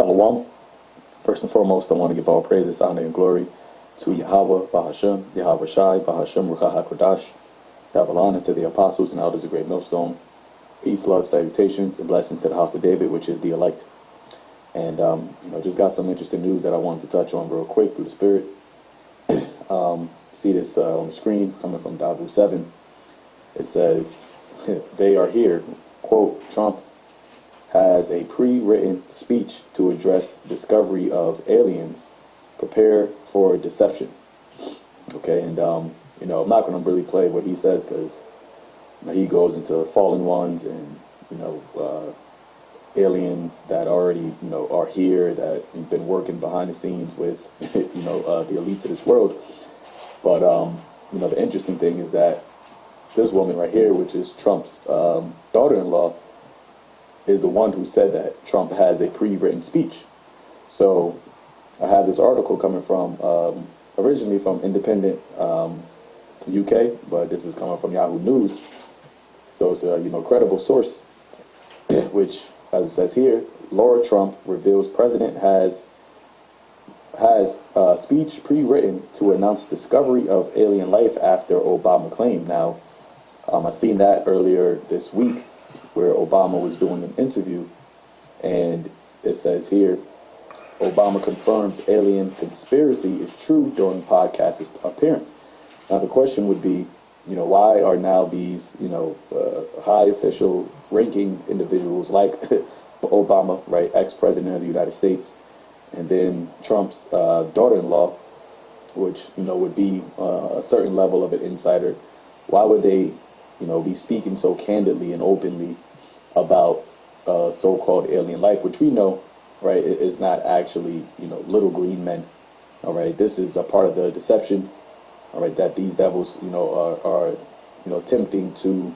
Shalom. First and foremost, I want to give all praises, honor, and glory to Yahweh, Bahashem, Yahweh Shai, Bahashem, Ruach HaKodash, Yahweh, honor to the apostles and elders of Great Millstone. Peace, love, salutations, and blessings to the house of David, which is the elect. And, just got some interesting news that I wanted to touch on real quick through the Spirit. See this on the screen coming from Dabu 7. It says, they are here. Quote, Trump has a pre-written speech to address discovery of aliens. Prepare for deception. Okay, and, I'm not going to really play what he says because he goes into fallen ones and, aliens that already, are here, that have been working behind the scenes with, the elites of this world. But, the interesting thing is that this woman right here, which is Trump's daughter-in-law, is the one who said that Trump has a pre-written speech. So I have this article coming from, originally from Independent UK, but this is coming from Yahoo News. So it's a, credible source, which, as it says here, Laura Trump reveals president has speech pre-written to announce discovery of alien life after Obama claim. Now, I seen that earlier this week where Obama was doing an interview, and it says here, Obama confirms alien conspiracy is true during podcast appearance. Now, the question would be, why are now these, high official ranking individuals like Obama, right, ex-president of the United States, and then Trump's daughter-in-law, which, would be a certain level of an insider, why would they, be speaking so candidly and openly about so-called alien life, which we know, right, is not actually, little green men. All right, this is a part of the deception, all right, that these devils, are attempting to,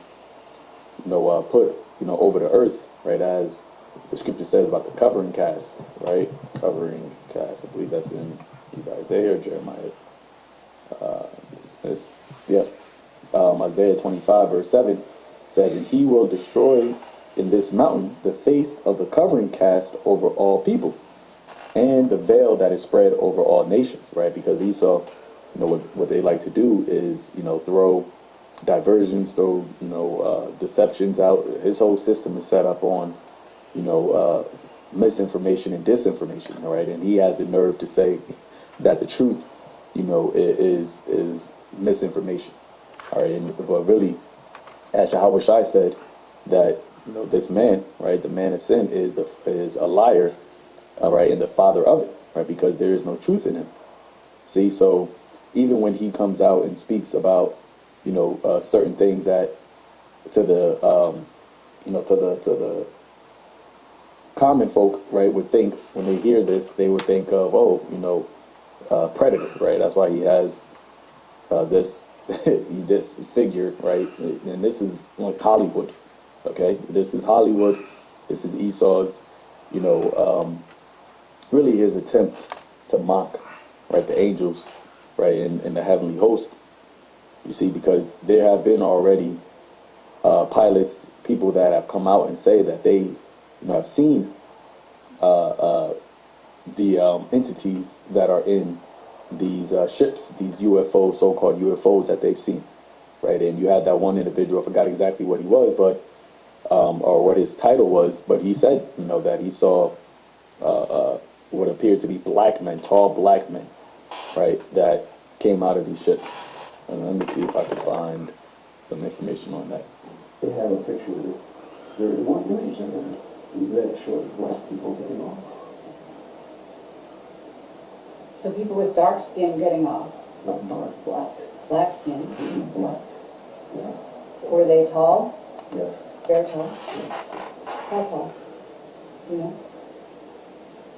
put, over the earth, right, as the scripture says about the covering cast, right, covering cast. I believe that's in either Isaiah or Jeremiah. Isaiah 25 verse 7 says, and he will destroy in this mountain the face of the covering cast over all people, and the veil that is spread over all nations, right? Because Esau, what they like to do is, throw diversions, throw, deceptions out. His whole system is set up on, misinformation and disinformation, all right? And he has the nerve to say that the truth, is misinformation, all right? But really, as Yahweh Shai said, that, this man, right, the man of sin is a liar, all right, and the father of it, right, because there is no truth in him. See, so even when he comes out and speaks about, certain things that to the, to the common folk, right, would think when they hear this, they would think of, Predator, right? That's why he has this this figure, right? And this is like Hollywood, okay? This is Hollywood. This is Esau's, really his attempt to mock, right, the angels, right, and the heavenly host. You see, because there have been already pilots, people that have come out and say that they, have seen the entities that are in these ships, these UFOs, so-called UFOs that they've seen, right? And you had that one individual, I forgot exactly what he was, but or what his title was, but he said, that he saw what appeared to be black men, tall black men, right, that came out of these ships. And let me see if I can find some information on that. They have a picture of it. There is one image in there that shows black people getting off. So people with dark skin getting off. Not dark, black. Black skin. Black. Yeah. Were they tall? Yes. Very tall? Yeah. How tall?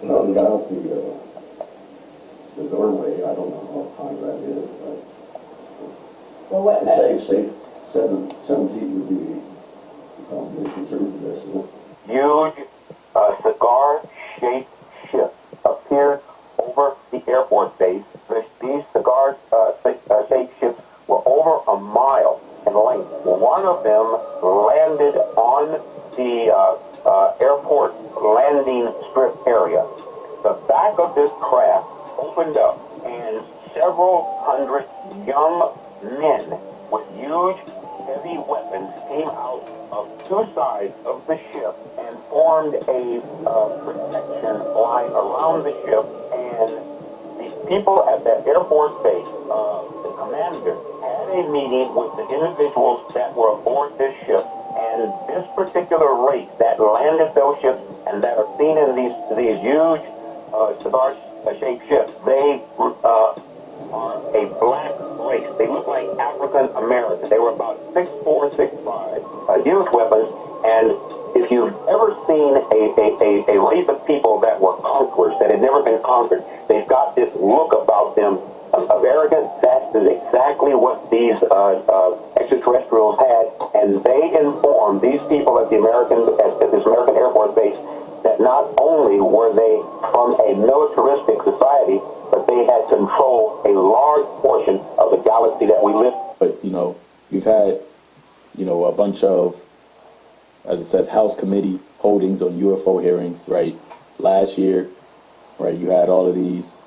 No, we got out the doorway. I don't know how high that is, but Well, what? safe. 7 feet would be probably conservative, isn't it? Huge cigar-shaped ship appeared over the airport base. These cigar-shaped ships were over a mile in length. One of them landed on the airport landing strip area. the back of this craft opened up, and several hundred young men with huge, heavy weapons came out of two sides of the ship and formed a protection line around the ship. And the people at that Air Force base, the commander, had a meeting with the individuals that were aboard this ship. And this particular race that landed those ships and that are seen in these huge cigar-shaped ships, they are a black race. They look like African Americans. They were about 6'4", 6'5", huge weapons. And if you've ever seen a race of people that were conquerors, that had never been conquered, they've got this look about them of arrogance. That's exactly what these extraterrestrials had, and they informed these people at this American Air Force base that not only were they from a militaristic society, but they had control a large portion of the galaxy that we live. But you've had a bunch of, as it says, House committee holdings on UFO hearings, right? Last year, right, you had all of these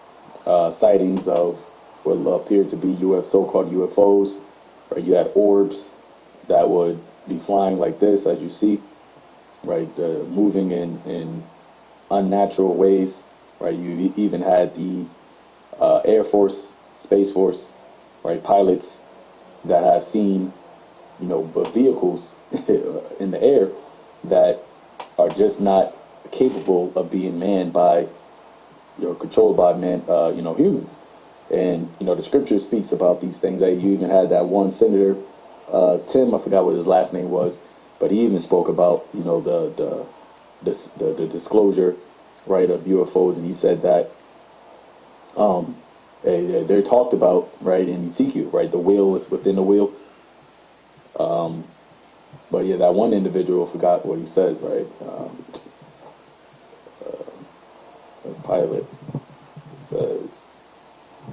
sightings of what appeared to be so-called UFOs, right? You had orbs that would be flying like this, as you see, right? Moving in unnatural ways, right? You even had the Air Force, Space Force, right? Pilots that have seen, vehicles in the air that are just not capable of being manned by, controlled by humans. And, the scripture speaks about these things. You even had that one senator, Tim, I forgot what his last name was, but he even spoke about, the disclosure, right, of UFOs. And he said that they're talked about, right, in Ezekiel, right? The wheel is within the wheel. But yeah, that one individual forgot what he says, right? The pilot says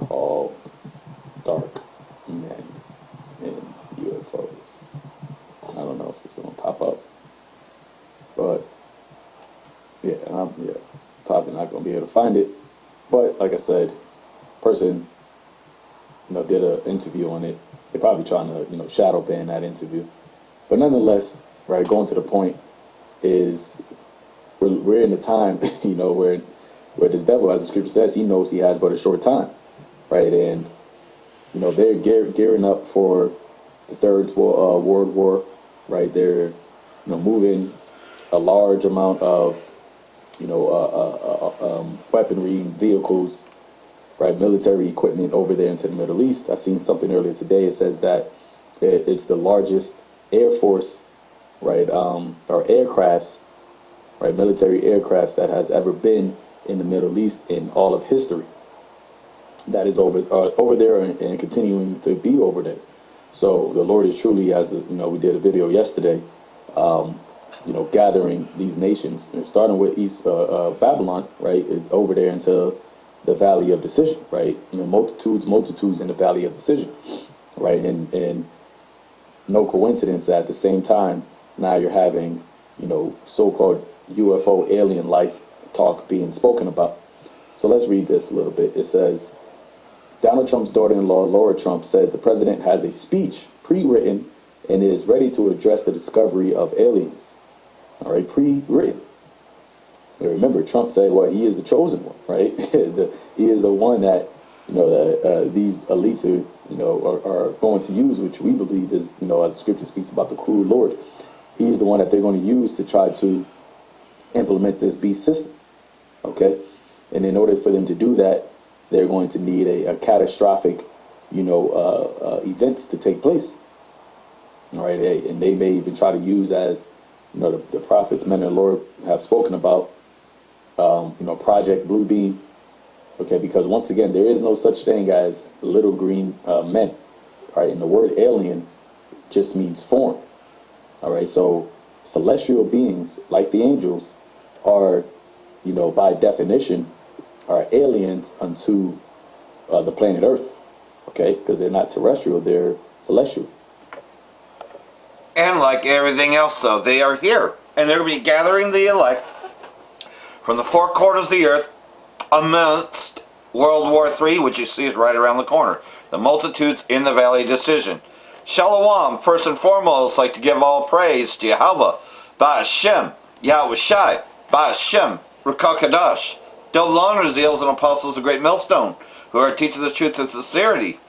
tall, dark men in UFOs. I don't know if it's going to pop up, but yeah, probably not going to be able to find it. But like I said, person, did an interview on it. They're probably trying to, shadow ban that interview. But nonetheless, right, going to the point is we're in the time, where this devil, as the scripture says, he knows he has but a short time, right? And, they're gearing up for the Third World War, right? They're, moving a large amount of, weaponry, vehicles, right, military equipment over there into the Middle East. I seen something earlier today. It says that it's the largest Air Force, right, or aircrafts, right, military aircrafts that has ever been in the Middle East in all of history. That is over there and continuing to be over there. So the Lord is truly, as we did a video yesterday, gathering these nations, starting with East Babylon, right, over there into the Valley of Decision, right? Multitudes in the Valley of Decision, right? And no coincidence that at the same time now you're having, so-called UFO alien life talk being spoken about. So let's read this a little bit. It says, Donald Trump's daughter-in-law, Laura Trump, says the president has a speech pre-written and is ready to address the discovery of aliens. All right, pre-written. Remember, Trump said, well, he is the chosen one, right? He is the one that, these elites are going to use, which we believe is, as the scripture speaks about the cruel Lord. He is the one that they're going to use to try to implement this beast system, okay? And in order for them to do that, they're going to need a catastrophic, events to take place, all right? And they may even try to use, as, the prophets, men of the Lord, have spoken about, Project Blue Beam, okay? Because once again, there is no such thing as little green men, right? And the word alien just means form, all right? So celestial beings, like the angels, are, by definition, are aliens unto the planet Earth, okay? Because they're not terrestrial, they're celestial. And like everything else, though, they are here. And they're going to be gathering the elect from the four corners of the earth amidst World War III, which you see is right around the corner. The multitudes in the valley decision. Shalom, first and foremost, like to give all praise to Yahweh, Ba'ashem, Yahweh Shai, Ba'ashem, Rakakadash, double honors the elders and apostles of Great Millstone, who are teaching the truth and sincerity.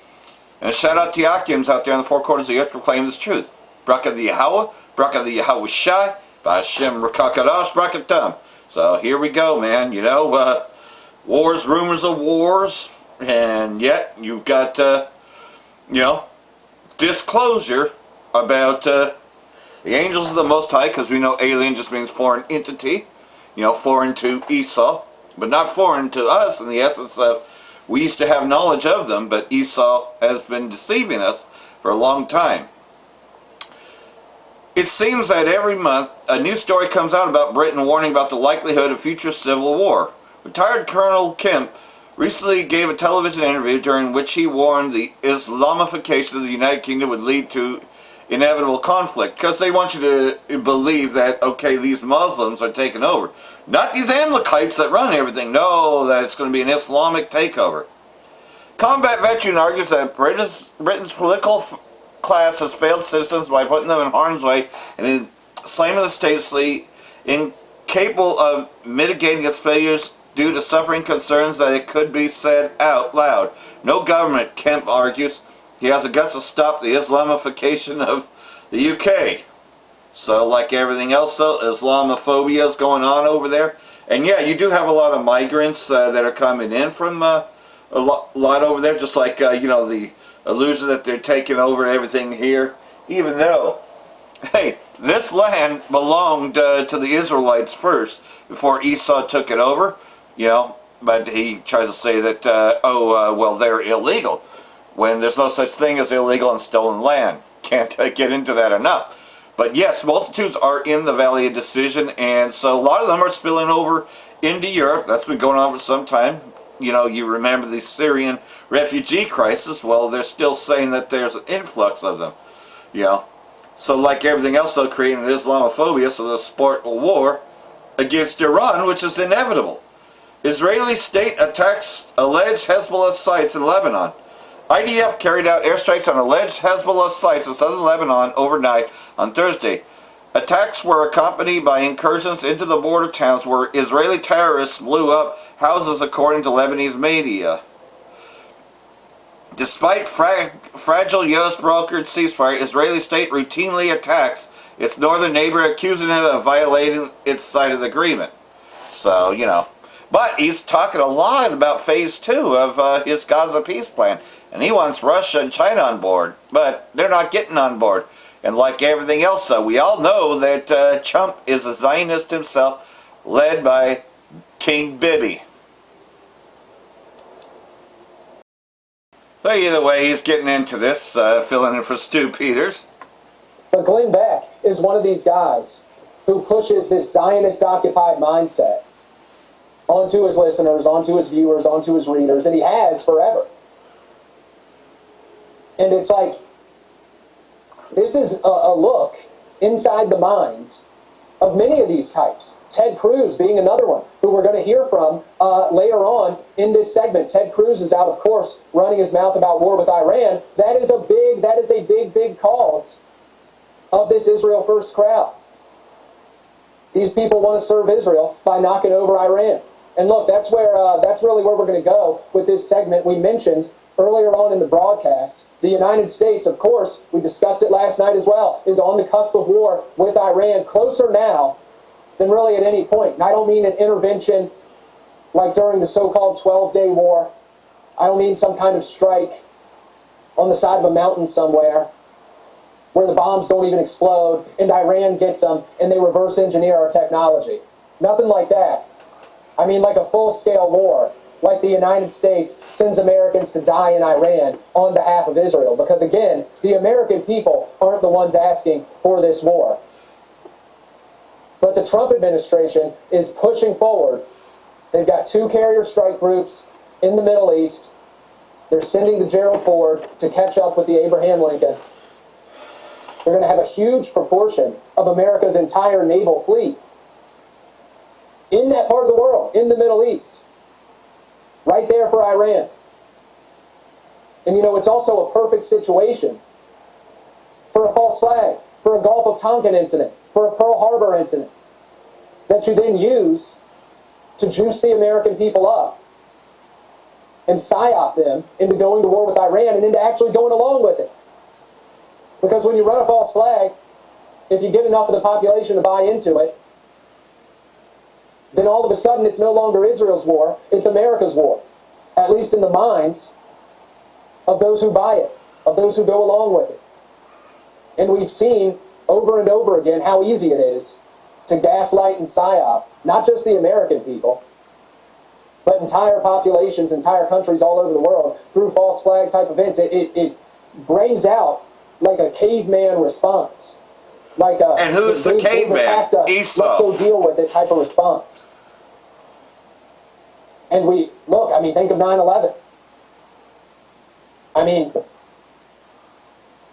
And a shout out to Yakims out there in the four corners of the earth proclaiming this truth. Bracha the Yahweh, Bracha the Yahweh Shai, Ba'ashem, Rakakadash, Brakatam. So here we go, man. You know, wars, rumors of wars, and yet you've got, you know, disclosure about the angels of the Most High, because we know alien just means foreign entity, you know, foreign to Esau, but not foreign to us in the essence of we used to have knowledge of them, but Esau has been deceiving us for a long time. It seems that every month a new story comes out about Britain warning about the likelihood of future civil war. Retired Colonel Kemp recently gave a television interview during which he warned the Islamification of the United Kingdom would lead to inevitable conflict, because they want you to believe that, okay, these Muslims are taking over. Not these Amalekites that run everything. No, that it's going to be an Islamic takeover. Combat veteran argues that Britain's political class has failed citizens by putting them in harm's way and enslaving the stately, incapable of mitigating its failures due to suffering concerns that it could be said out loud. No government, Kemp argues. He has the guts to stop the Islamification of the UK. So, like everything else, though, Islamophobia is going on over there. And yeah, you do have a lot of migrants that are coming in from a lot over there, just like, you know, the illusion that they're taking over everything here. Even though, hey, this land belonged to the Israelites first, before Esau took it over, you know, but he tries to say that, well, they're illegal, when there's no such thing as illegal and stolen land. Can't get into that enough. But yes, multitudes are in the Valley of Decision, and so a lot of them are spilling over into Europe. That's been going on for some time. You know, you remember the Syrian refugee crisis. Well, they're still saying that there's an influx of them. You know, so like everything else, they'll create an Islamophobia, so they'll support a war against Iran, which is inevitable. Israeli state attacks alleged Hezbollah sites in Lebanon. IDF carried out airstrikes on alleged Hezbollah sites in southern Lebanon overnight on Thursday. Attacks were accompanied by incursions into the border towns where Israeli terrorists blew up houses, according to Lebanese media. Despite fragile U.S.-brokered ceasefire, Israeli state routinely attacks its northern neighbor, accusing it of violating its side of the agreement. So, you know. But he's talking a lot about phase 2 of his Gaza peace plan. And he wants Russia and China on board. But they're not getting on board. And like everything else, though, we all know that Trump is a Zionist himself, led by King Bibi. So either way, he's getting into this, filling in for Stu Peters. But Glenn Beck is one of these guys who pushes this Zionist-occupied mindset onto his listeners, onto his viewers, onto his readers, and he has forever. And it's like, this is a look inside the minds of many of these types. Ted Cruz being another one, who we're going to hear from later on in this segment. Ted Cruz is out, of course, running his mouth about war with Iran. That is a big cause of this Israel First crowd. These people want to serve Israel by knocking over Iran. And look, that's really where we're going to go with this segment. We mentioned earlier on in the broadcast, the United States, of course, we discussed it last night as well, is on the cusp of war with Iran, closer now than really at any point. And I don't mean an intervention like during the so-called 12-day war. I don't mean some kind of strike on the side of a mountain somewhere where the bombs don't even explode and Iran gets them and they reverse engineer our technology. Nothing like that. I mean like a full-scale war, like the United States sends Americans to die in Iran on behalf of Israel. Because again, the American people aren't the ones asking for this war. But the Trump administration is pushing forward. They've got 2 carrier strike groups in the Middle East. They're sending the Gerald Ford to catch up with the Abraham Lincoln. They're going to have a huge proportion of America's entire naval fleet in that part of the world, in the Middle East. right there for Iran. And it's also a perfect situation for a false flag, for a Gulf of Tonkin incident, for a Pearl Harbor incident, that you then use to juice the American people up and psyop them into going to war with Iran and into actually going along with it. Because when you run a false flag, if you get enough of the population to buy into it, then all of a sudden it's no longer Israel's war, it's America's war. At least in the minds of those who buy it, of those who go along with it. And we've seen over and over again how easy it is to gaslight and psyop, not just the American people, but entire populations, entire countries all over the world through false flag type events. It brings out like a caveman response. Like a, and who's the caveman? Esau. Let's go deal with it type of response. And think of 9/11.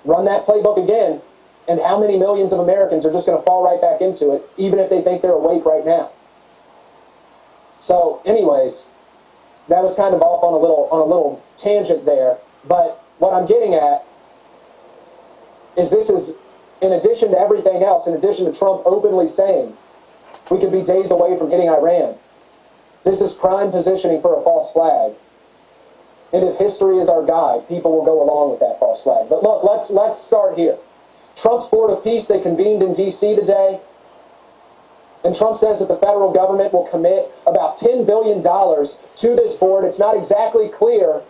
Run that playbook again, and how many millions of Americans are just going to fall right back into it, even if they think they're awake right now. So, anyways, that was kind of off on a little tangent there. But what I'm getting at is this is, in addition to everything else, in addition to Trump openly saying we could be days away from hitting Iran, this is prime positioning for a false flag. And if history is our guide, people will go along with that false flag. But look, let's start here. Trump's Board of Peace, they convened in D.C. today. And Trump says that the federal government will commit about $10 billion to this board. It's not exactly clear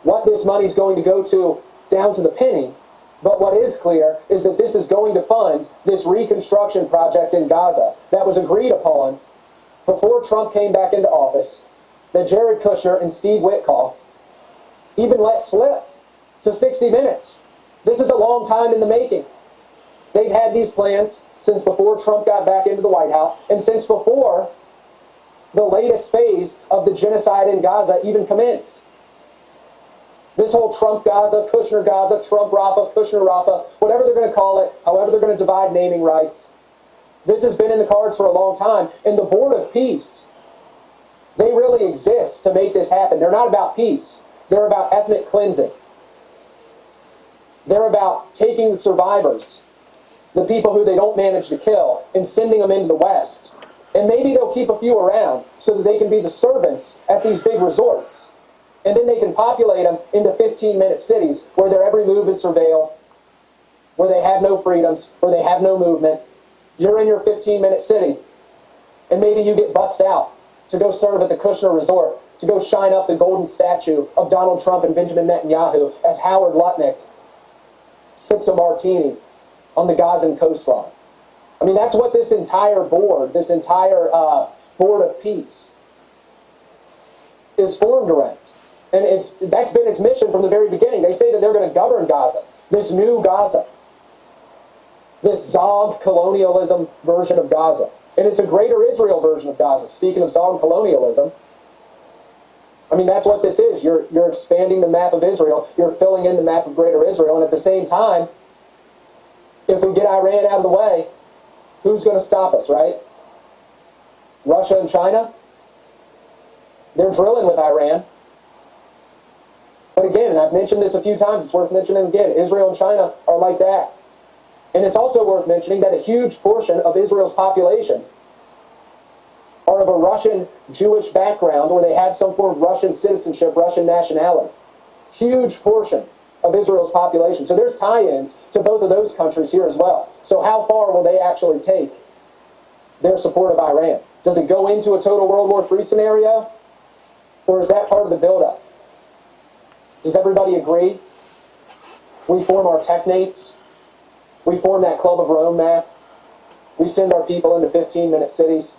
what this money is going to go to down to the penny. But what is clear is that this is going to fund this reconstruction project in Gaza that was agreed upon before Trump came back into office, that Jared Kushner and Steve Witkoff even let slip to 60 Minutes. This is a long time in the making. They've had these plans since before Trump got back into the White House and since before the latest phase of the genocide in Gaza even commenced. This whole Trump Gaza, Kushner Gaza, Trump Rafah, Kushner Rafah, whatever they're going to call it, however they're going to divide naming rights, this has been in the cards for a long time. And the Board of Peace, they really exist to make this happen. They're not about peace. They're about ethnic cleansing. They're about taking the survivors, the people who they don't manage to kill, and sending them into the West. And maybe they'll keep a few around so that they can be the servants at these big resorts. And then they can populate them into 15-minute cities where their every move is surveilled, where they have no freedoms, where they have no movement. You're in your 15-minute city, and maybe you get bussed out to go serve at the Kushner Resort, to go shine up the golden statue of Donald Trump and Benjamin Netanyahu as Howard Lutnick sips a martini on the Gazan coastline. That's what this entire board, this entire Board of Peace is formed around. And that's been its mission from the very beginning. They say that they're going to govern Gaza, this new Gaza, this Zog colonialism version of Gaza. And it's a greater Israel version of Gaza. Speaking of Zog colonialism, that's what this is. You're expanding the map of Israel. You're filling in the map of greater Israel. And at the same time, if we get Iran out of the way, who's going to stop us, right? Russia and China? They're drilling with Iran. But again, and I've mentioned this a few times, it's worth mentioning again, Israel and China are like that. And it's also worth mentioning that a huge portion of Israel's population are of a Russian Jewish background, or they have some form of Russian citizenship, Russian nationality. Huge portion of Israel's population. So there's tie-ins to both of those countries here as well. So how far will they actually take their support of Iran? Does it go into a total World War III scenario? Or is that part of the buildup? Does everybody agree? We form our technates. We form that Club of Rome map. We send our people into 15-minute cities.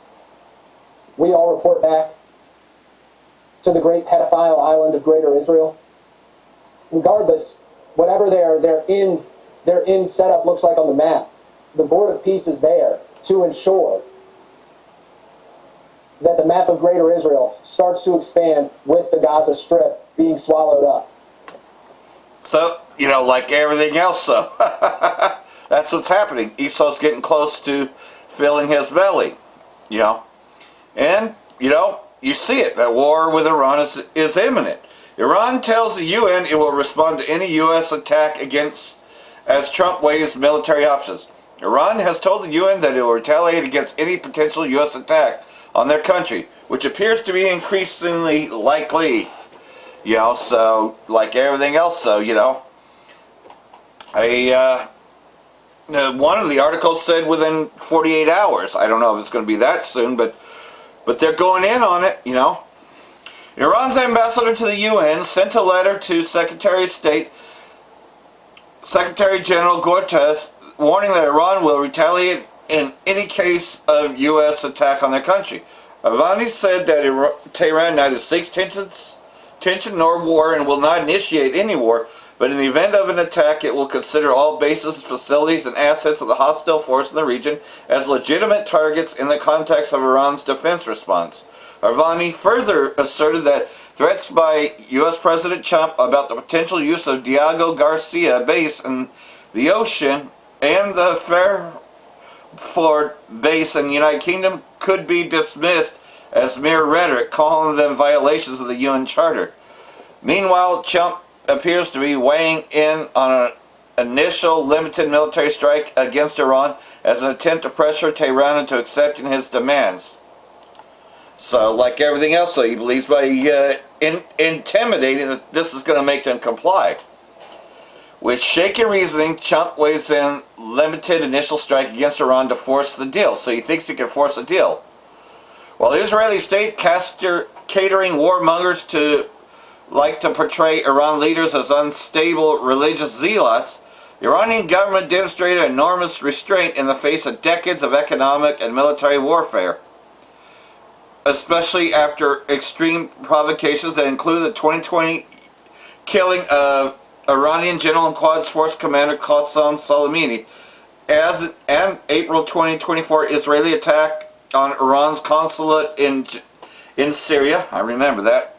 We all report back to the great pedophile island of Greater Israel. Regardless, whatever their end setup looks like on the map, the Board of Peace is there to ensure that the map of Greater Israel starts to expand with the Gaza Strip being swallowed up. So, like everything else, though, that's what's happening. Esau's getting close to filling his belly, And, you see it. That war with Iran is imminent. Iran tells the UN it will respond to any U.S. attack against as Trump weighs military options. Iran has told the UN that it will retaliate against any potential U.S. attack on their country, which appears to be increasingly likely. So like everything else, one of the articles said within 48 hours. I don't know if it's going to be that soon, but they're going in on it, Iran's ambassador to the UN sent a letter to Secretary General Guterres warning that Iran will retaliate in any case of U.S. attack on their country. Avani said that Tehran neither seeks tension nor war and will not initiate any war, but in the event of an attack, it will consider all bases, facilities, and assets of the hostile force in the region as legitimate targets in the context of Iran's defense response. Avani further asserted that threats by U.S. President Trump about the potential use of Diego Garcia base in the ocean and the Fairford base in the United Kingdom could be dismissed as mere rhetoric, calling them violations of the UN Charter. Meanwhile, Trump appears to be weighing in on an initial limited military strike against Iran as an attempt to pressure Tehran into accepting his demands. So, like everything else, he believes by intimidating that this is going to make them comply. With shaky reasoning, Trump weighs in limited initial strike against Iran to force the deal. So he thinks he can force a deal. While the Israeli state catering warmongers to portray Iran leaders as unstable religious zealots, the Iranian government demonstrated enormous restraint in the face of decades of economic and military warfare, especially after extreme provocations that include the 2020 killing of Iranian General and Quds Force Commander Qasem Soleimani, and April 2024 Israeli attack on Iran's consulate in Syria. I remember that.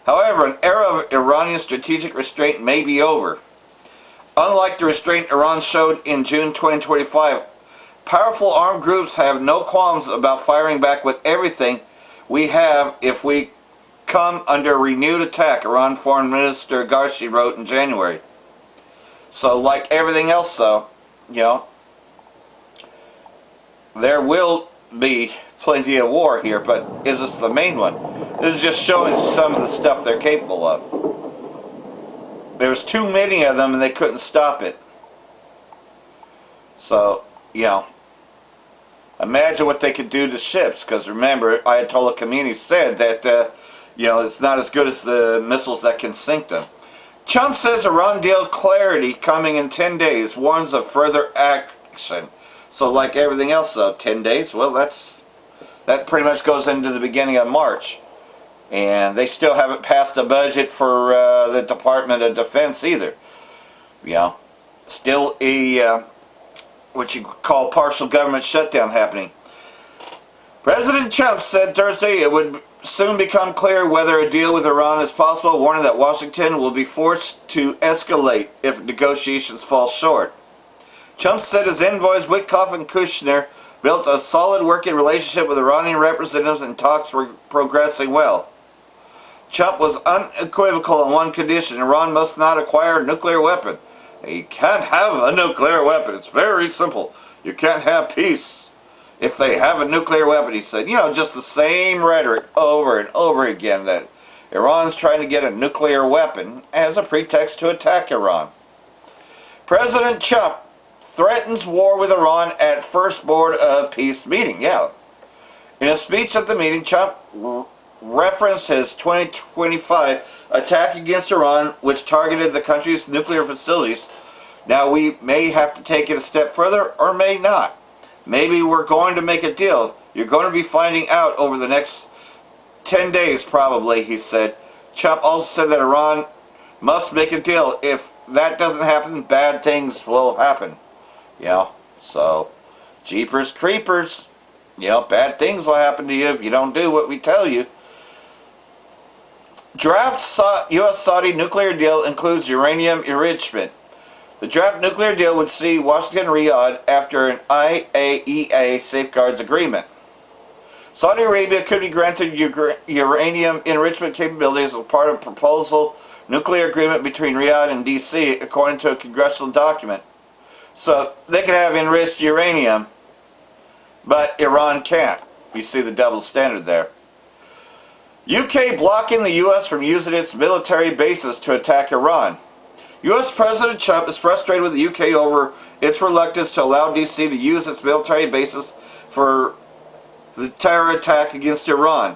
However, an era of Iranian strategic restraint may be over. Unlike the restraint Iran showed in June 2025, powerful armed groups have no qualms about firing back with everything we have if we come under renewed attack, Iran Foreign Minister Gharshi wrote in January. So, like everything else, though, there will be plenty of war here, but is this the main one? This is just showing some of the stuff they're capable of. There's too many of them and they couldn't stop it. So, imagine what they could do to ships, because remember, Ayatollah Khomeini said that, it's not as good as the missiles that can sink them. Trump says Iran deal clarity coming in 10 days, warns of further action. So like everything else though, 10 days, well that pretty much goes into the beginning of March. And they still haven't passed a budget for the Department of Defense either. Still a what you call partial government shutdown happening. President Trump said Thursday it would soon become clear whether a deal with Iran is possible, warning that Washington will be forced to escalate if negotiations fall short. Trump said his envoys Witkoff and Kushner built a solid working relationship with Iranian representatives and talks were progressing well. Trump was unequivocal on one condition: Iran must not acquire a nuclear weapon. You can't have a nuclear weapon. It's very simple. You can't have peace if they have a nuclear weapon, he said. Just the same rhetoric over and over again that Iran's trying to get a nuclear weapon as a pretext to attack Iran. President Trump threatens war with Iran at first Board of Peace meeting. In a speech at the meeting, Trump referenced his 2025 attack against Iran, which targeted the country's nuclear facilities. Now, we may have to take it a step further or may not. Maybe we're going to make a deal. You're going to be finding out over the next 10 days probably, he said. Trump also said that Iran must make a deal. If that doesn't happen, bad things will happen. So, jeepers creepers. Bad things will happen to you if you don't do what we tell you. Draft U.S.-Saudi nuclear deal includes uranium enrichment. The draft nuclear deal would see Washington and Riyadh after an IAEA safeguards agreement. Saudi Arabia could be granted uranium enrichment capabilities as part of a proposal nuclear agreement between Riyadh and D.C., according to a congressional document. So they can have enriched uranium, but Iran can't. You see the double standard there. UK blocking the US from using its military bases to attack Iran. US President Trump is frustrated with the UK over its reluctance to allow DC to use its military bases for the terror attack against Iran.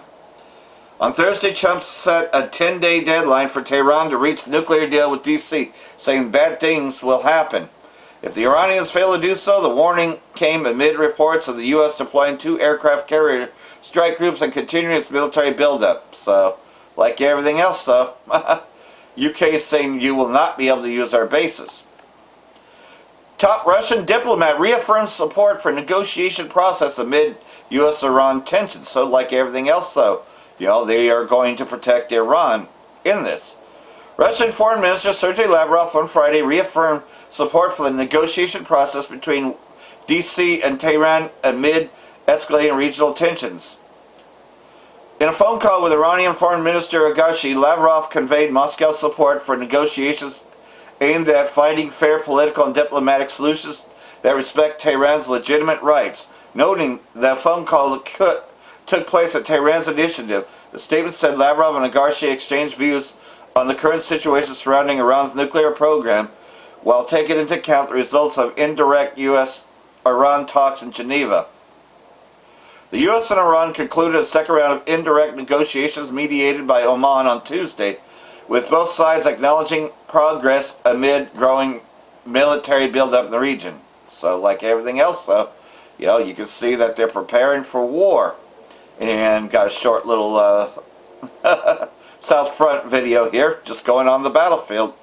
On Thursday, Trump set a 10-day deadline for Tehran to reach a nuclear deal with DC, saying bad things will happen. If the Iranians fail to do so, the warning came amid reports of the U.S. deploying 2 aircraft carrier strike groups and continuing its military buildup. So, like everything else, though, UK is saying you will not be able to use our bases. Top Russian diplomat reaffirms support for negotiation process amid U.S.-Iran tensions. So, like everything else, though, they are going to protect Iran in this. Russian Foreign Minister Sergei Lavrov on Friday reaffirmed support for the negotiation process between D.C. and Tehran amid escalating regional tensions. In a phone call with Iranian Foreign Minister Agashi, Lavrov conveyed Moscow's support for negotiations aimed at finding fair political and diplomatic solutions that respect Tehran's legitimate rights, noting the phone call took place at Tehran's initiative. The statement said Lavrov and Agashi exchanged views on the current situation surrounding Iran's nuclear program, while taking into account the results of indirect U.S.-Iran talks in Geneva. The U.S. and Iran concluded a second round of indirect negotiations mediated by Oman on Tuesday, with both sides acknowledging progress amid growing military buildup in the region. So, like everything else, though, you can see that they're preparing for war. And got a short little South Front video here, just going on the battlefield.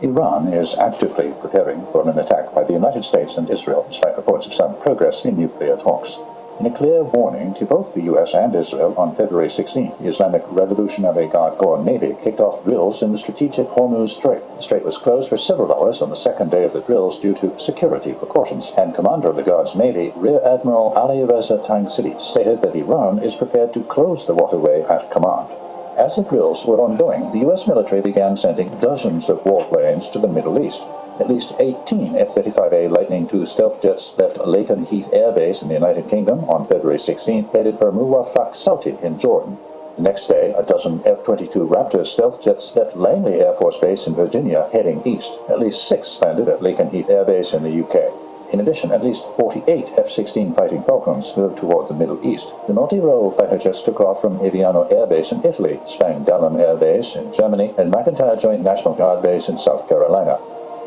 Iran is actively preparing for an attack by the United States and Israel, despite reports of some progress in nuclear talks. In a clear warning to both the U.S. and Israel, on February 16th, the Islamic Revolutionary Guard Corps Navy kicked off drills in the strategic Hormuz Strait. The strait was closed for several hours on the second day of the drills due to security precautions, and Commander of the Guard's Navy, Rear Admiral Ali Reza Tangsiri, stated that Iran is prepared to close the waterway at command. As the drills were ongoing, the U.S. military began sending dozens of warplanes to the Middle East. At least 18 F-35A Lightning II stealth jets left Laken Heath Air Base in the United Kingdom on February 16th, headed for Muwafaq Salti in Jordan. The next day, a dozen F-22 Raptor stealth jets left Langley Air Force Base in Virginia, heading east. At least 6 landed at Laken Heath Air Base in the UK. In addition, at least 48 F-16 Fighting Falcons moved toward the Middle East. The multi-role fighter jets took off from Aviano Air Base in Italy, Spangdahlem Air Base in Germany, and McIntyre Joint National Guard Base in South Carolina.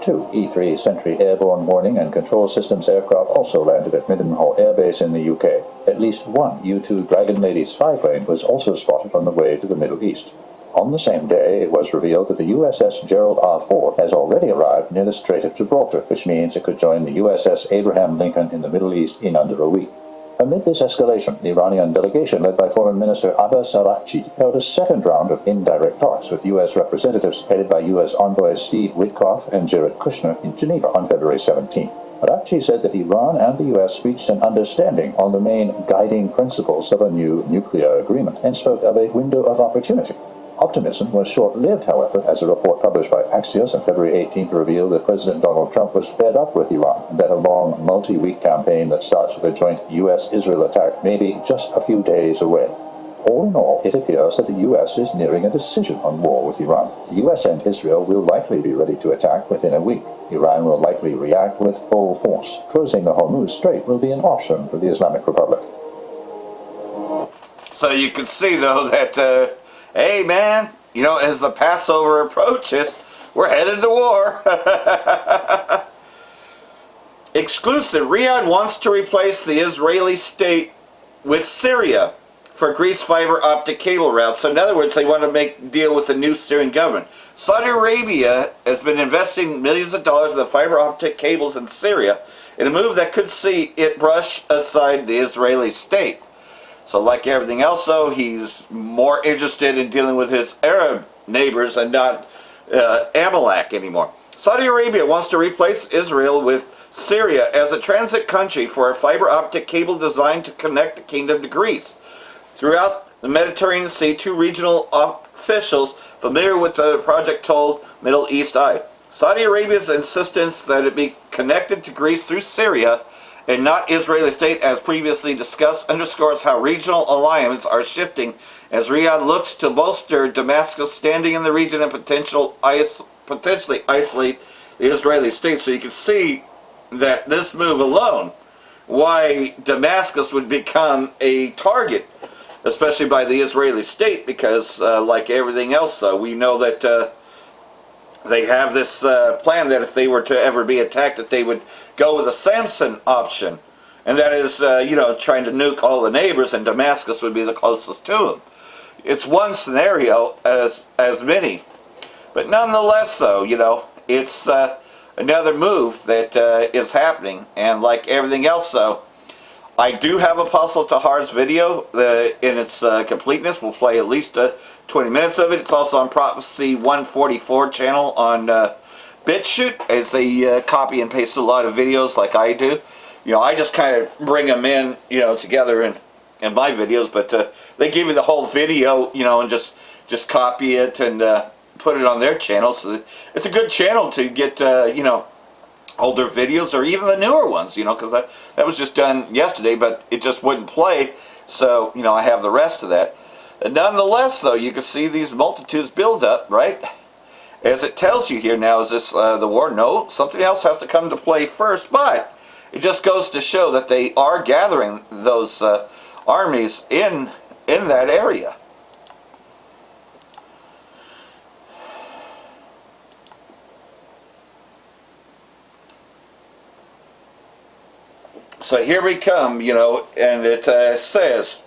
2 E-3 Sentry airborne warning and control systems aircraft also landed at Middlehall Air Base in the UK. At least 1 U-2 Dragon Lady spyplane was also spotted on the way to the Middle East. On the same day, it was revealed that the USS Gerald R. Ford has already arrived near the Strait of Gibraltar, which means it could join the USS Abraham Lincoln in the Middle East in under a week. Amid this escalation, the Iranian delegation, led by Foreign Minister Abbas Araghchi, held a second round of indirect talks with U.S. representatives headed by U.S. envoys Steve Witkoff and Jared Kushner in Geneva on February 17. Araghchi said that Iran and the U.S. reached an understanding on the main guiding principles of a new nuclear agreement and spoke of a window of opportunity. Optimism was short-lived, however, as a report published by Axios on February 18th revealed that President Donald Trump was fed up with Iran, and that a long, multi-week campaign that starts with a joint U.S.-Israel attack may be just a few days away. All in all, it appears that the U.S. is nearing a decision on war with Iran. The U.S. and Israel will likely be ready to attack within a week. Iran will likely react with full force. Closing the Hormuz Strait will be an option for the Islamic Republic. So you can see, though, that hey man, as the Passover approaches, we're headed to war. Exclusive, Riyadh wants to replace the Israeli state with Syria for Greece fiber optic cable routes. So in other words, they want to make deal with the new Syrian government. Saudi Arabia has been investing millions of dollars in the fiber optic cables in Syria in a move that could see it brush aside the Israeli state. So like everything else, though, he's more interested in dealing with his Arab neighbors and not Amalek anymore. Saudi Arabia wants to replace Israel with Syria as a transit country for a fiber optic cable designed to connect the kingdom to Greece. Throughout the Mediterranean Sea, two regional officials familiar with the project told Middle East Eye. Saudi Arabia's insistence that it be connected to Greece through Syria and not Israeli state as previously discussed underscores how regional alliances are shifting as Riyadh looks to bolster Damascus' standing in the region and potentially isolate the Israeli state. So you can see that this move alone, why Damascus would become a target, especially by the Israeli state, because like everything else, we know that they have this plan that if they were to ever be attacked, that they would go with the Samson option, and that is, trying to nuke all the neighbors, and Damascus would be the closest to them. It's one scenario as many, but nonetheless, though, it's another move that is happening, and like everything else, though, I do have Apostle Tahar's video in its completeness. We'll play at least 20 minutes of it. It's also on Prophecy 144 channel on BitChute, as they copy and paste a lot of videos like I do. I just kind of bring them in, together in my videos, but they give you the whole video, and just copy it and put it on their channel. So it's a good channel to get, older videos or even the newer ones, because that was just done yesterday, but it just wouldn't play. So, I have the rest of that. And nonetheless, though, you can see these multitudes build up, right? As it tells you here now, is this the war? No, something else has to come to play first, but it just goes to show that they are gathering those armies in that area. So here we come, and it says,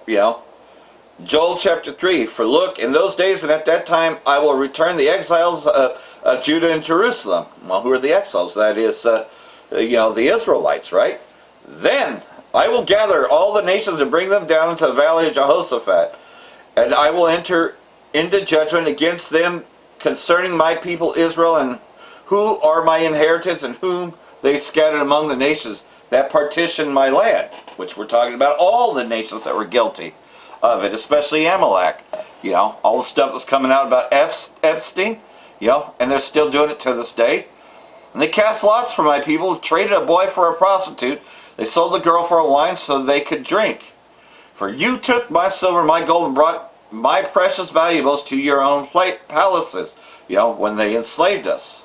Joel chapter 3, for look, in those days and at that time I will return the exiles of Judah and Jerusalem. Well, who are the exiles? That is, the Israelites, right? Then I will gather all the nations and bring them down into the valley of Jehoshaphat, and I will enter into judgment against them concerning my people Israel, and who are my inheritance, and whom they scattered among the nations that partitioned my land, which we're talking about all the nations that were guilty of it, especially Amalek. All the stuff that's coming out about Epstein, and they're still doing it to this day. And they cast lots for my people, traded a boy for a prostitute. They sold the girl for a wine so they could drink. For you took my silver, my gold, and brought my precious valuables to your own palaces, when they enslaved us.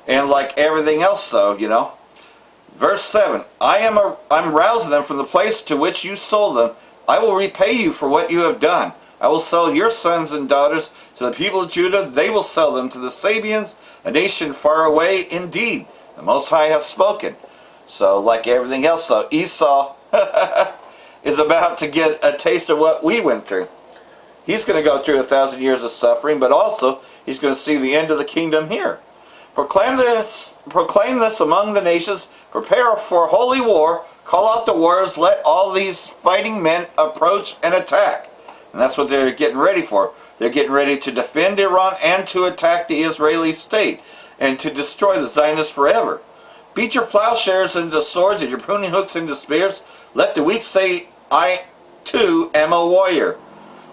And like everything else, though, Verse 7, I'm rousing them from the place to which you sold them. I will repay you for what you have done. I will sell your sons and daughters to the people of Judah. They will sell them to the Sabians, a nation far away indeed. The Most High has spoken. So, like everything else, so Esau is about to get a taste of what we went through. He's going to go through 1,000 years of suffering, but also he's going to see the end of the kingdom here. Proclaim this among the nations. Prepare for holy war. Call out the warriors. Let all these fighting men approach and attack. And that's what they're getting ready for. They're getting ready to defend Iran and to attack the Israeli state and to destroy the Zionists forever. Beat your plowshares into swords and your pruning hooks into spears. Let the weak say, I too am a warrior.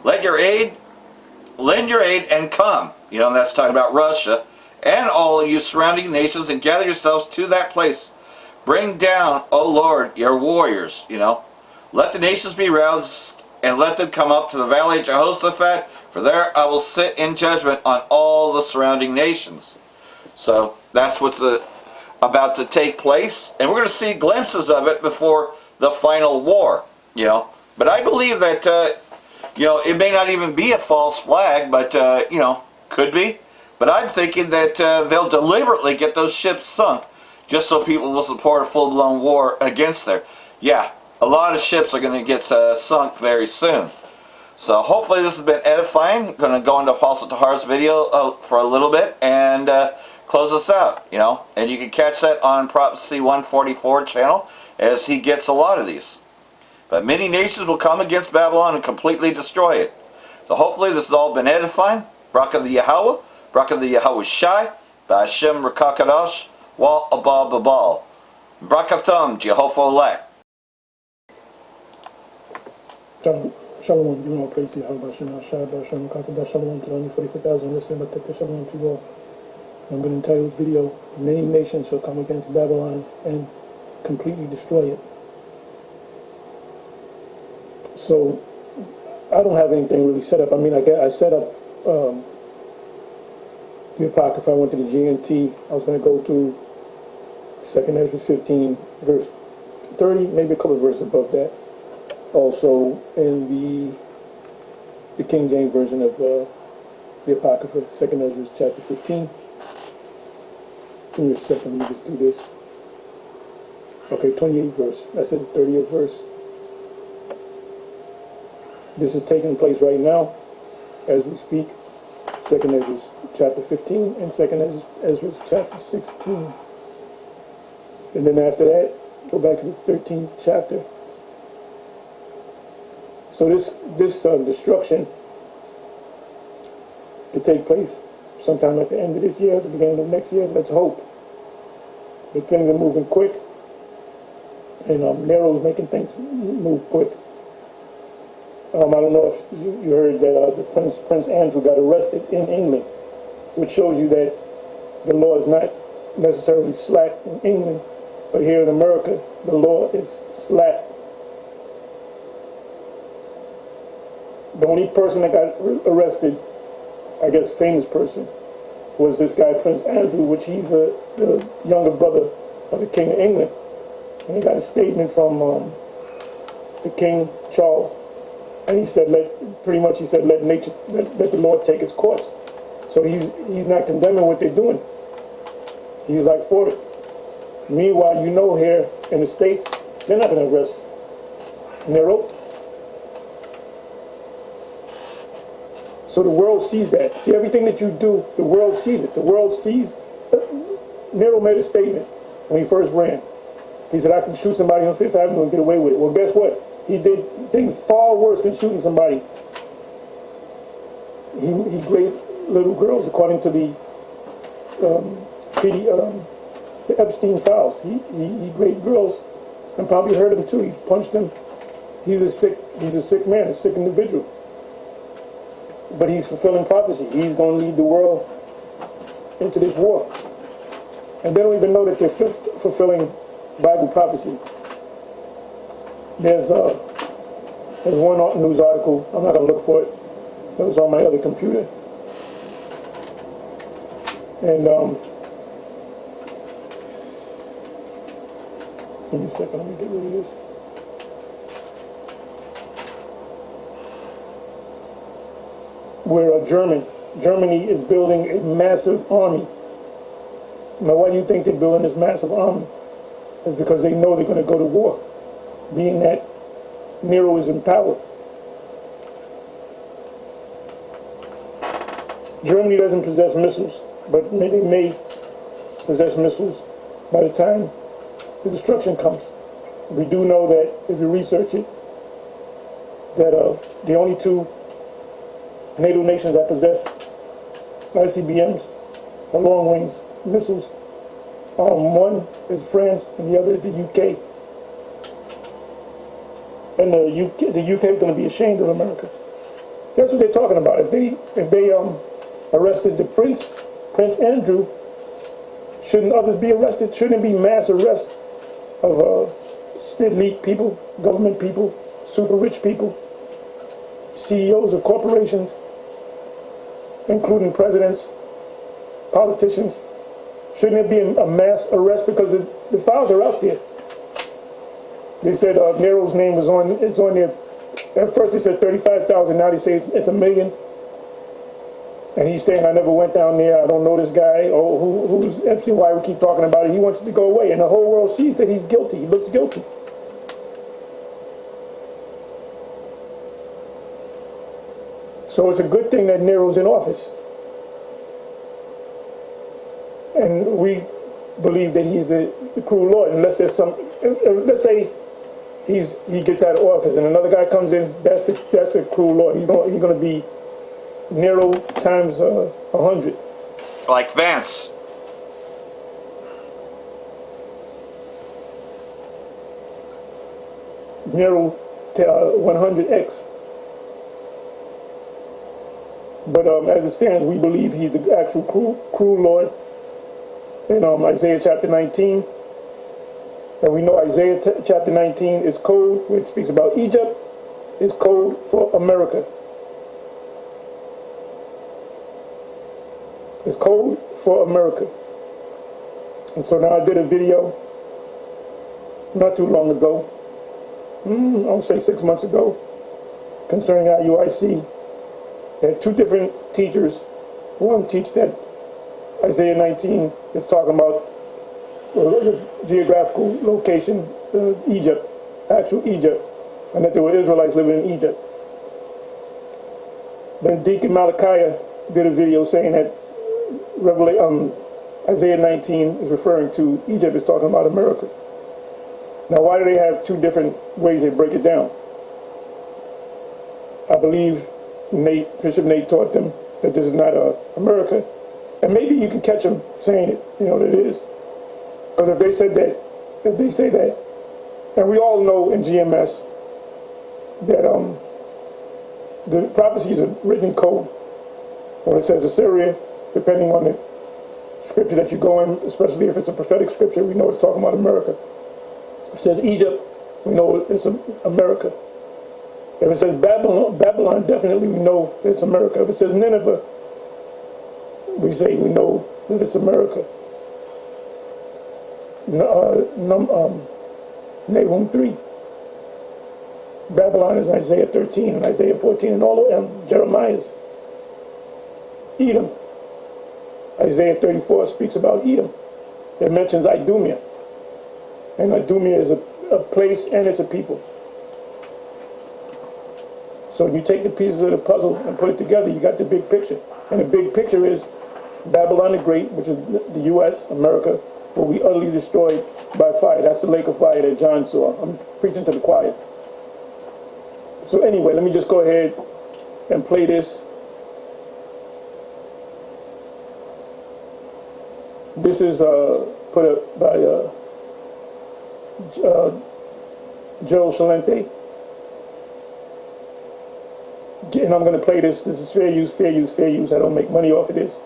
Lend your aid and come. And that's talking about Russia. And all of you surrounding nations, and gather yourselves to that place. Bring down, O Lord, your warriors, Let the nations be roused, and let them come up to the valley of Jehoshaphat, for there I will sit in judgment on all the surrounding nations. So, that's what's about to take place, and we're going to see glimpses of it before the final war, But I believe that, it may not even be a false flag, but, could be. But I'm thinking that they'll deliberately get those ships sunk just so people will support a full-blown war against there. Yeah, a lot of ships are going to get sunk very soon. So hopefully this has been edifying. I'm going to go into Apostle Tahar's video for a little bit and close us out, And you can catch that on Prophecy 144 channel as he gets a lot of these. But many nations will come against Babylon and completely destroy it. So hopefully this has all been edifying. Braka the Yahweh, Braka the Yahweh Shai, Ba'ashem Rakakadash, Wa Abal Babal. Brakathum, Jehovah Lek. Shalom, you want to praise Yahweh, Bashem, Shai, Bashem, Kakadash, Shalom to the only 44,000 listening, but take shalom to you all. I'm going to entitle this video, Many Nations Shall Come Against Babylon and Completely Destroy It. So, I don't have anything really set up. I mean, I set up the Apocrypha. I went to the GNT. I was going to go through 2nd Ezra 15, verse 30, maybe a couple of verses above that. Also in the King James version of the Apocrypha, 2nd Ezra chapter 15. Give me a second, let me just do this. Okay, 28th verse. That's it, 30th verse. This is taking place right now as we speak. 2nd Ezra chapter 15 and 2nd Ezra chapter 16. And then after that, go back to the 13th chapter. So this destruction could take place sometime at the end of this year, the beginning of next year. Let's hope. But things are moving quick, and Nero's making things move quick. I don't know if you heard that the Prince Andrew got arrested in England, which shows you that the law is not necessarily slack in England, but here in America, the law is slack. The only person that got arrested, I guess famous person, was this guy Prince Andrew, which he's the younger brother of the King of England. And he got a statement from the King Charles, and he said, let nature, let the Lord take its course. So he's not condemning what they're doing. He's like for it. Meanwhile, you know, here in the States, they're not going to arrest Nero. So the world sees that. See, everything that you do, the world sees it. The world sees. Nero made a statement when he first ran. He said, I can shoot somebody on Fifth Avenue and get away with it. Well, guess what? He did things far worse than shooting somebody. He raped little girls, according to the Epstein files. He raped girls and probably hurt them too. He punched them. He's a sick man, a sick individual. But he's fulfilling prophecy. He's going to lead the world into this war. And they don't even know that they're fulfilling Bible prophecy. There's one news article, I'm not going to look for it, it was on my other computer. And give me a second, let me get rid of this. Where Germany is building a massive army. Now, why do you think they're building this massive army? It's because they know they're going to go to war, being that Nero is in power. Germany doesn't possess missiles, but they may possess missiles by the time the destruction comes. We do know that, if you research it, that the only two NATO nations that possess ICBMs, or long-range missiles, one is France and the other is the UK. And the UK is going to be ashamed of America. That's what they're talking about. If they arrested the Prince Andrew, shouldn't others be arrested? Shouldn't it be mass arrest of elite people, government people, super rich people, CEOs of corporations, including presidents, politicians? Shouldn't it be a mass arrest? Because the files are out there. They said Nero's name was on there. At first they said 35,000, now they say it's 1 million. And he's saying, I never went down there, I don't know this guy. Oh, who's Epstein? Why we keep talking about it? He wants it to go away. And the whole world sees that he's guilty. He looks guilty. So it's a good thing that Nero's in office. And we believe that he's the cruel Lord, unless there's some, let's say he gets out of office and another guy comes in, that's a cruel Lord. He's going to be Nero times 100. Like Vance. Nero 100x. But as it stands, we believe he's the actual cruel Lord in Isaiah chapter 19. And we know Isaiah chapter 19 is code, where it speaks about Egypt, is code for America. It's code for America. And so now I did a video not too long ago, I'll say 6 months ago, concerning IUIC. Had two different teachers. One teach that Isaiah 19 is talking about the geographical location, Egypt, actual Egypt, and that there were Israelites living in Egypt. Then Deacon Malachi did a video saying that Isaiah 19 is referring to Egypt, is talking about America. Now, why do they have two different ways they break it down? I believe Bishop Nate taught them that this is not America. And maybe you can catch them saying it, that it is. Because if they say that, and we all know in GMS that the prophecies are written in code. When it says Assyria, depending on the scripture that you go in, especially if it's a prophetic scripture, we know it's talking about America. If it says Egypt, we know it's America. If it says Babylon, definitely we know that it's America. If it says Nineveh, we know that it's America. Nahum 3. Babylon is Isaiah 13 and Isaiah 14 and all of them, Jeremiah's. Edom. Isaiah 34 speaks about Edom. It mentions Idumea. And Idumea is a place and it's a people. So you take the pieces of the puzzle and put it together, you got the big picture. And the big picture is Babylon the Great, which is the U.S., America, will be utterly destroyed by fire. That's the lake of fire that John saw. I'm preaching to the choir. So anyway, let me just go ahead and play this. This is put up by Joe Salente. And I'm going to play this. This is fair use, fair use, fair use. I don't make money off of this.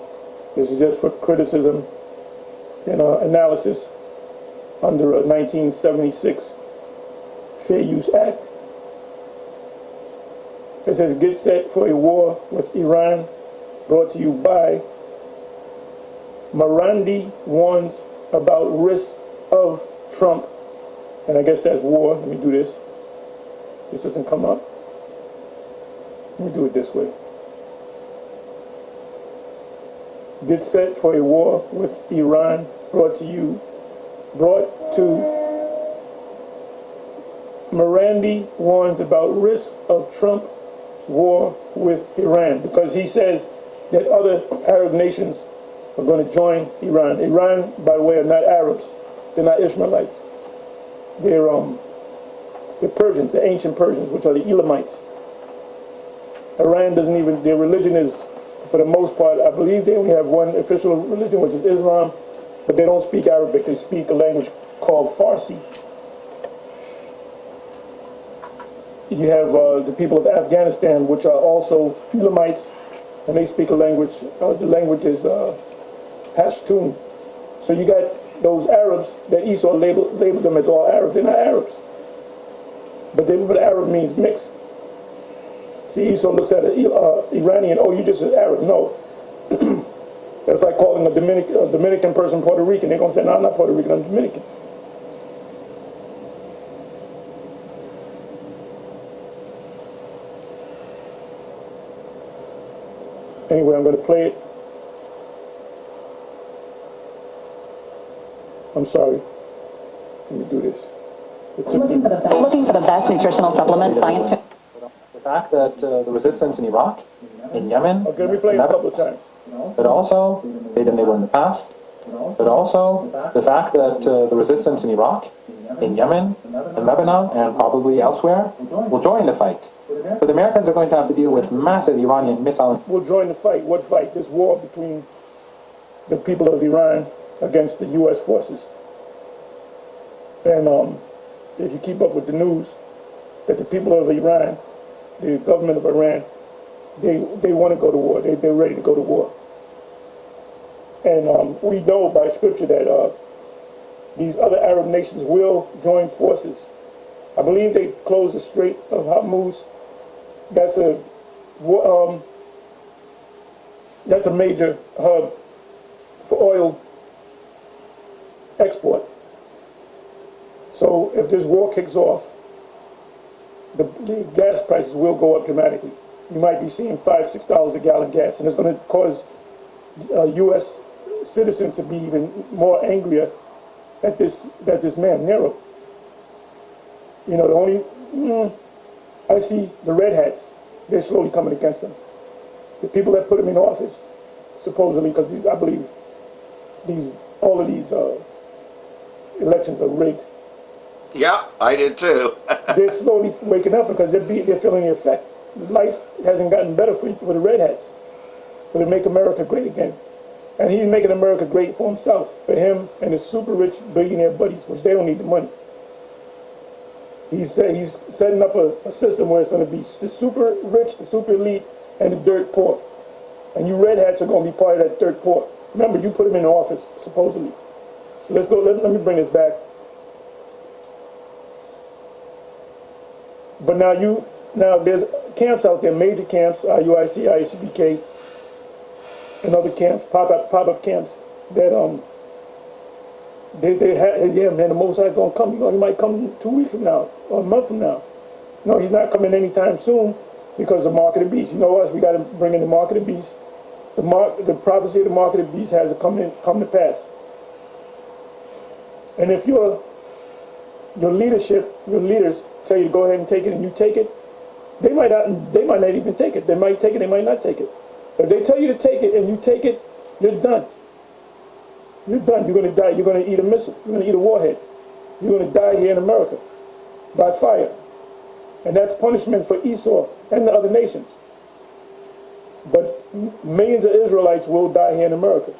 This is just for criticism and analysis under a 1976 Fair Use Act. It says, get set for a war with Iran, brought to you by Marandi warns about risks of Trump. And I guess that's war. Let me do this. This doesn't come up. Let me do it this way. Get set for a war with Iran, brought to Marandi warns about risk of Trump war with Iran, because he says that other Arab nations are going to join Iran. Iran, by the way, are not Arabs. They're not Ishmaelites. They're Persians, the ancient Persians, which are the Elamites. Iran doesn't even, their religion is, for the most part, I believe they only have one official religion, which is Islam, but they don't speak Arabic. They speak a language called Farsi. You have the people of Afghanistan, which are also Elamites, and they speak a language, the language is Pashtun. So you got those Arabs that Esau labeled them as all Arabs. They're not Arabs. But Arab means mixed. See, Esau looks at an Iranian, oh, you just an Arab. No. That's like calling a Dominican person Puerto Rican. They're going to say, no, I'm not Puerto Rican, I'm Dominican. Anyway, I'm going to play it. I'm sorry. Let me do this. Looking for the best nutritional supplements, science. The fact that the resistance in Iraq, in Yemen, Okay, let me play it a couple of times. but also, than they were in the past, but also the fact that the resistance in Iraq, in Yemen, in Lebanon, and probably elsewhere will join the fight. But the Americans are going to have to deal with massive Iranian missile. Will join the fight. What fight? This war between the people of Iran against the U.S. forces. And if you keep up with the news, that the people of Iran, the government of Iran, they want to go to war. They're ready to go to war. And we know by scripture that these other Arab nations will join forces. I believe they closed the Strait of Hormuz. That's a major hub for oil export. So if this war kicks off, the gas prices will go up dramatically. You might be seeing $5-6 a gallon gas, and it's going to cause U.S. citizens to be even more angrier at this man Nero. You know, the only I see the red hats. They're slowly coming against him. The people that put him in office, supposedly, because I believe all of these elections are rigged. Yeah, I did too. They're slowly waking up because they're feeling the effect. Life hasn't gotten better for the red hats. For to make America great again. And he's making America great for himself, for him and his super rich billionaire buddies, which they don't need the money. He's setting up a system where it's going to be the super rich, the super elite, and the dirt poor. And you red hats are going to be part of that dirt poor. Remember, you put him in office, supposedly. So let's go, let me bring this back. But now there's camps out there, major camps, IUIC, ISUBK, and other camps, pop-up camps that yeah, man, the Most High gonna come. He might come 2 weeks from now or a month from now. No, he's not coming anytime soon because the mark of the beast. You know us, we got to bring in the mark of the beast. The prophecy of the mark of the beast has to come to pass. And if your leaders tell you to go ahead and take it, and you take it, they might not even take it. They might take it, they might not take it. If they tell you to take it and you take it, you're done. You're done. You're going to die. You're going to eat a missile. You're going to eat a warhead. You're going to die here in America by fire. And that's punishment for Esau and the other nations. But millions of Israelites will die here in America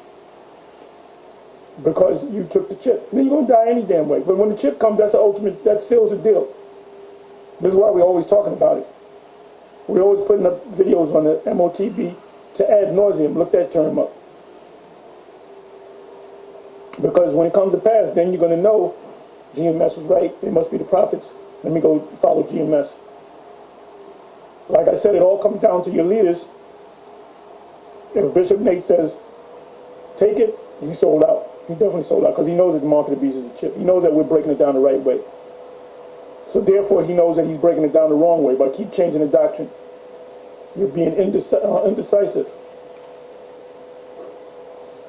because you took the chip. And then you're going to die any damn way. But when the chip comes, that seals the deal. This is why we're always talking about it. We're always putting up videos on the MOTB to ad nauseum. Look that term up. Because when it comes to pass, then you're going to know GMS was right. They must be the prophets. Let me go follow GMS. Like I said, it all comes down to your leaders. If Bishop Nate says, take it, he sold out. He definitely sold out because he knows that the mark of the beast is a chip. He knows that we're breaking it down the right way. So therefore, he knows that he's breaking it down the wrong way. But keep changing the doctrine. You're being indecisive.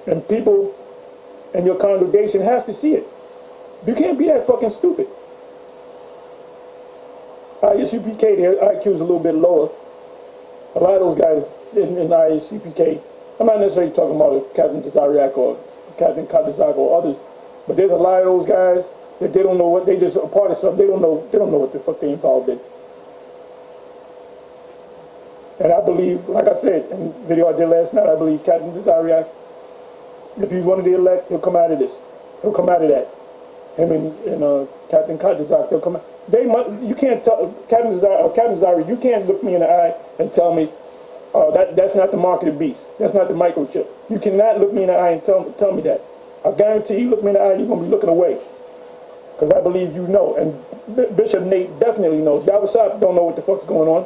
And people in your congregation have to see it. You can't be that fucking stupid. ISUPK, their IQ is a little bit lower. A lot of those guys in ISUPK, I'm not necessarily talking about Captain Tazariak or Captain Kadazak or others, but there's a lot of those guys that they don't know what, they just a part of something, they don't know what the fuck they involved in. And I believe, like I said in the video I did last night, I believe Captain Tazariak, if he's one of the elect, he'll come out of this. He'll come out of that. Him and Captain Kadazak, they'll come out. You can't tell Captain Zari, you can't look me in the eye and tell me that's not the mark of the beast. That's not the microchip. You cannot look me in the eye and tell me that. I guarantee you look me in the eye, you're gonna be looking away. Because I believe you know. And Bishop Nate definitely knows. Yabasab don't know what the fuck's going on.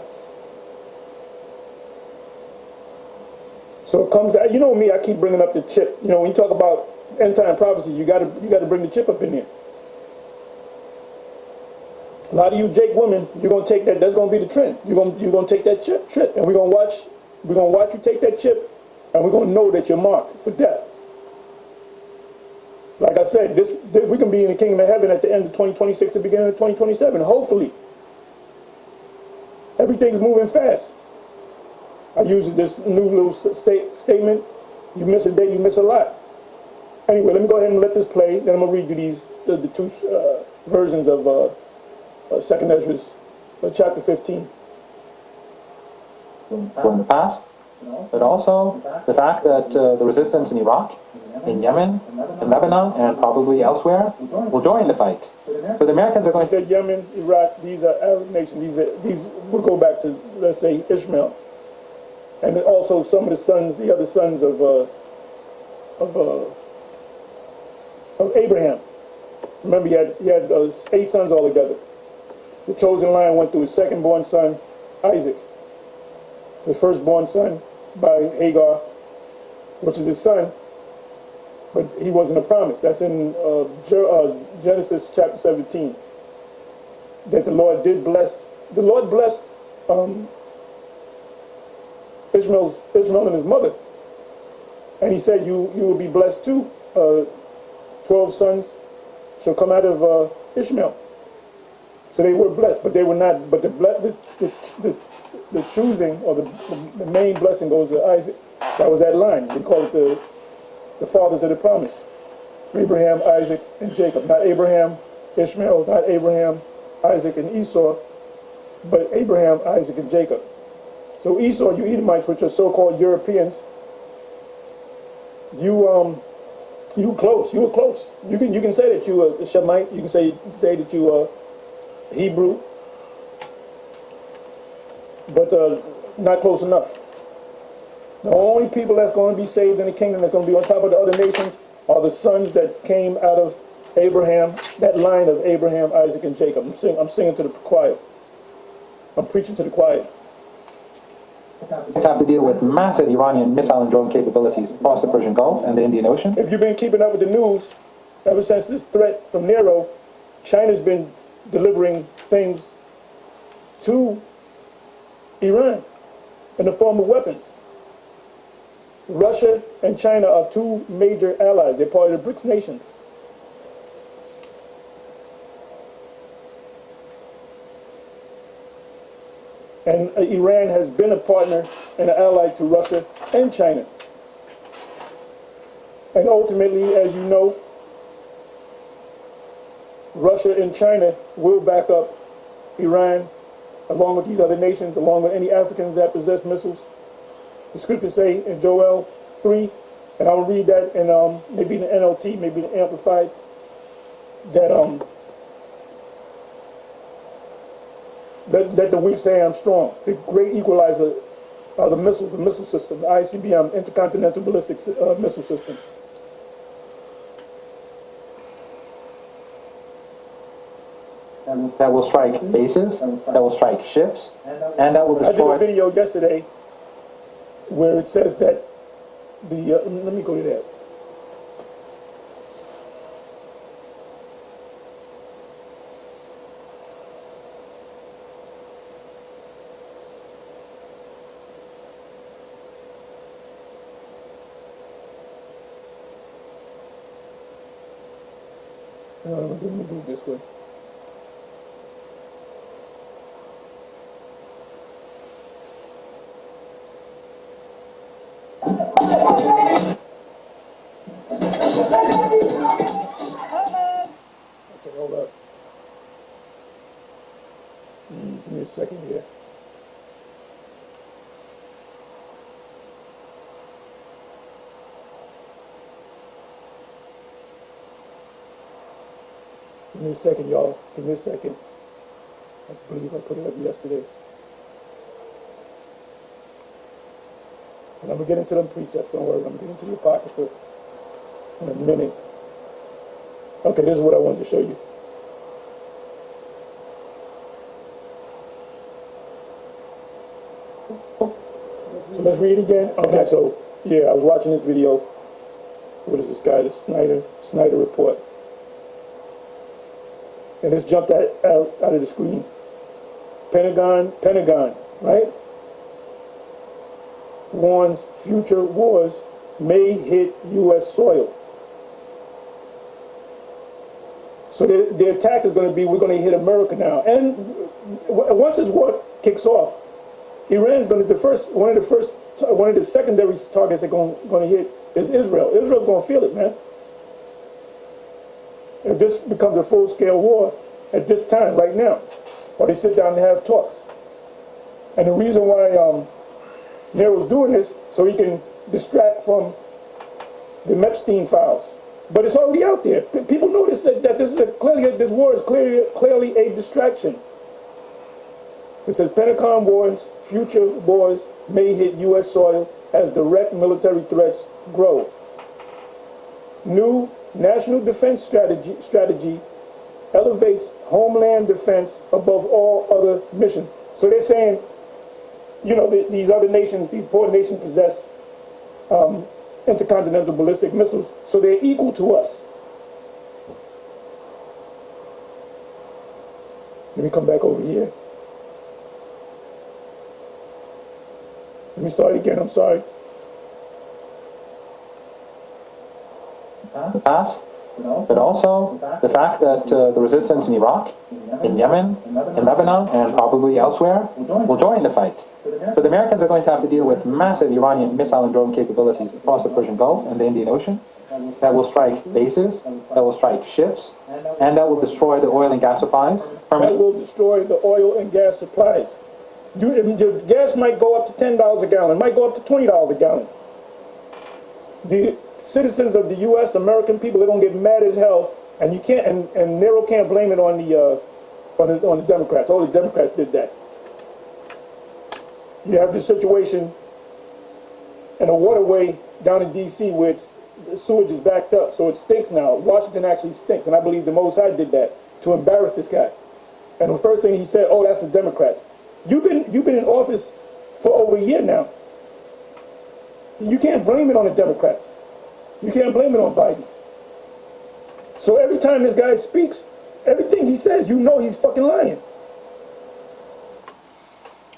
So it comes out, you know me, I keep bringing up the chip. You know, when you talk about end time prophecy, you gotta bring the chip up in there. A lot of you Jake women, you're gonna take that. That's gonna be the trend. You're gonna take that chip, and we're gonna watch you take that chip, and we're gonna know that you're marked for death. Like I said, we can be in the kingdom of heaven at the end of 2026, the beginning of 2027. Hopefully, everything's moving fast. I use this new little statement: you miss a day, you miss a lot. Anyway, let me go ahead and let this play. Then I'm gonna read you the two versions of. 2nd Ezra, chapter 15. were in the past, but also the fact that the resistance in Iraq, in Yemen, in Lebanon, and probably elsewhere will join the fight. So the Americans are going I said Yemen, Iraq, these are Arab nations. These we'll go back to, let's say, Ishmael. And also some of the other sons of Abraham. Remember, he had 8 sons altogether. The chosen line went through his second-born son, Isaac. The firstborn son by Hagar, which is his son, but he wasn't a promise. That's in Genesis chapter 17. That the Lord did bless. The Lord blessed Ishmael and his mother, and he said, "You will be blessed too. 12 sons shall come out of Ishmael." So they were blessed, but they were not. But the choosing or the main blessing goes to Isaac. That was that line. We call it the fathers of the promise: Abraham, Isaac, and Jacob. Not Abraham, Ishmael. Not Abraham, Isaac, and Esau, but Abraham, Isaac, and Jacob. So Esau, you Edomites, which are so-called Europeans, you close. You were close. You can say that you were a Shemite. You can say that you were Hebrew, but not close enough. The only people that's going to be saved in the kingdom, that's going to be on top of the other nations, are the sons that came out of Abraham, that line of Abraham, Isaac, and Jacob. I'm singing to the choir. I'm preaching to the choir. to have to deal with massive Iranian missile and drone capabilities across the Persian Gulf and the Indian Ocean. If you've been keeping up with the news, ever since this threat from Nero, China's been delivering things to Iran in the form of weapons. Russia and China are two major allies. They're part of the BRICS nations. And Iran has been a partner and an ally to Russia and China. And ultimately, as you know, Russia and China will back up Iran along with these other nations, along with any Africans that possess missiles. The scriptures say in Joel 3, and I will read that in maybe in the NLT, maybe the Amplified, that let the weak say I'm strong. The great equalizer of the missile system, the ICBM, Intercontinental Ballistic Missile System. That will strike bases, that will strike ships, and that will destroy. I did a video yesterday where it says that the, let me go to that. Let me do it this way. Okay, hold up. Give me a second here. Give me a second, y'all. Give me a second. I believe I put it up yesterday. And I'm going to get into them precepts, don't worry. I'm going to get into the Apocrypha in a minute. Okay, this is what I wanted to show you. So let's read it again. Okay, so, yeah, I was watching this video. What is this guy? The Snyder Report. And this jumped out of the screen. Pentagon, right? Warns future wars may hit U.S. soil. So the attack is going to be, we're going to hit America now. And once this war kicks off, Iran is going to, one of the secondary targets they're going to hit is Israel. Israel's going to feel it, man. If this becomes a full-scale war at this time, right now, or they sit down and have talks. And the reason why Nero's doing this so he can distract from the Epstein files. But it's already out there. People notice that this war is clearly a distraction. It says Pentagon warns future wars may hit U.S. soil as direct military threats grow. New national defense strategy elevates homeland defense above all other missions. So they're saying, you know, these other nations, these poor nations possess intercontinental ballistic missiles, so they're equal to us. Let me come back over here. Let me start again, I'm sorry. The past, but also the fact that the resistance in Iraq, in Yemen, in Lebanon, and probably elsewhere will join the fight. So the Americans are going to have to deal with massive Iranian missile and drone capabilities across the Persian Gulf and the Indian Ocean that will strike bases, that will strike ships, and that will destroy the oil and gas supplies. That will destroy the oil and gas supplies. Your gas might go up to $10 a gallon, might go up to $20 a gallon. The citizens of the U.S., American people, they're gonna get mad as hell, and you can't. And Nero can't blame it on the Democrats. All the Democrats did that. You have this situation in a waterway down in D.C. where the sewage is backed up, so it stinks now. Washington actually stinks, and I believe the Mossad did that to embarrass this guy. And the first thing he said, "Oh, that's the Democrats." You've been in office for over a year now. You can't blame it on the Democrats. You can't blame it on Biden. So every time this guy speaks, everything he says, you know he's fucking lying.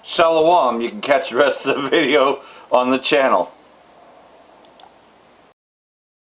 Shalom. You can catch the rest of the video on the channel.